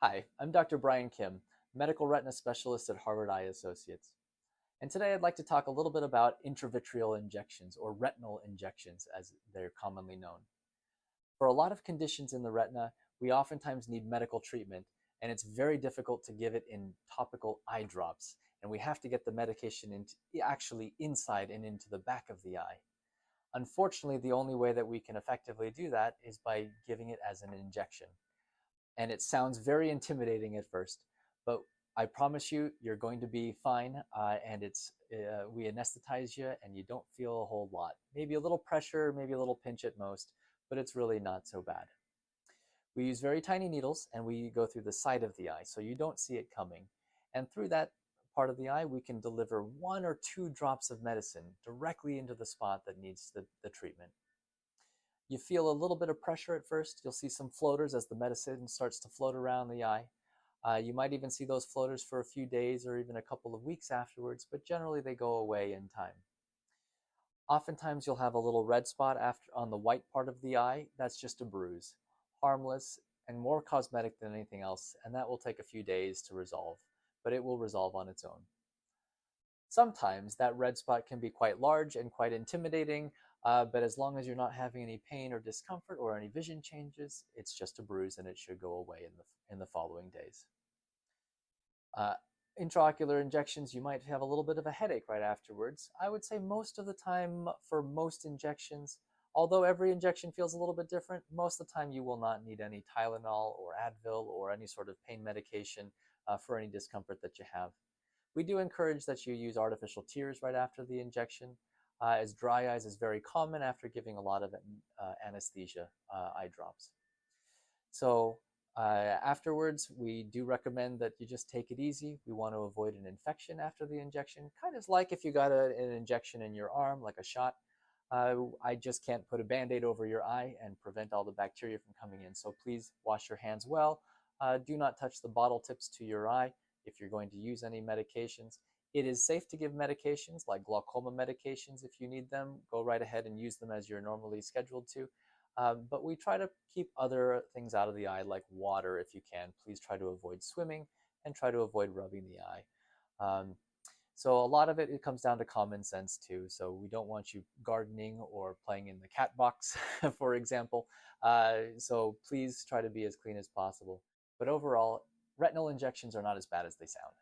Hi, I'm Dr. Brian Kim, medical retina specialist at Harvard Eye Associates. And today I'd like to talk a little bit about intravitreal injections, or retinal injections as they're commonly known. For a lot of conditions in the retina, we oftentimes need medical treatment, and it's very difficult to give it in topical eye drops. And we have to get the medication actually inside and into the back of the eye. Unfortunately, the only way that we can effectively do that is by giving it as an injection. And it sounds very intimidating at first, but I promise you, you're going to be fine. We anesthetize you, and you don't feel a whole lot. Maybe a little pressure, maybe a little pinch at most, but it's really not so bad. We use very tiny needles, and we go through the side of the eye, so you don't see it coming. And through that part of the eye, we can deliver 1 or 2 drops of medicine directly into the spot that needs the treatment. You feel a little bit of pressure at first. You'll see some floaters as the medicine starts to float around the eye. You might even see those floaters for a few days or even a couple of weeks afterwards, but generally they go away in time. Oftentimes you'll have a little red spot on the white part of the eye. That's just a bruise, harmless and more cosmetic than anything else, and that will take a few days to resolve, but it will resolve on its own. Sometimes that red spot can be quite large and quite intimidating, but as long as you're not having any pain or discomfort or any vision changes, it's just a bruise and it should go away in the following days. Uh, Intraocular injections, you might have a little bit of a headache right afterwards. I would say most of the time for most injections, although every injection feels a little bit different, most of the time you will not need any Tylenol or Advil or any sort of pain medication for any discomfort that you have. We do encourage that you use artificial tears right after the injection, as dry eyes is very common after giving a lot of anesthesia eye drops. So afterwards, we do recommend that you just take it easy. We want to avoid an infection after the injection, kind of like if you got an injection in your arm, like a shot. I just can't put a Band-Aid over your eye and prevent all the bacteria from coming in. So please wash your hands well. Do not touch the bottle tips to your eye if you're going to use any medications. It is safe to give medications like glaucoma medications. If you need them, go right ahead and use them as you're normally scheduled to. But we try to keep other things out of the eye like water if you can. Please try to avoid swimming and try to avoid rubbing the eye. So a lot of it comes down to common sense too. So we don't want you gardening or playing in the cat box, for example. So please try to be as clean as possible. But overall, retinal injections are not as bad as they sound.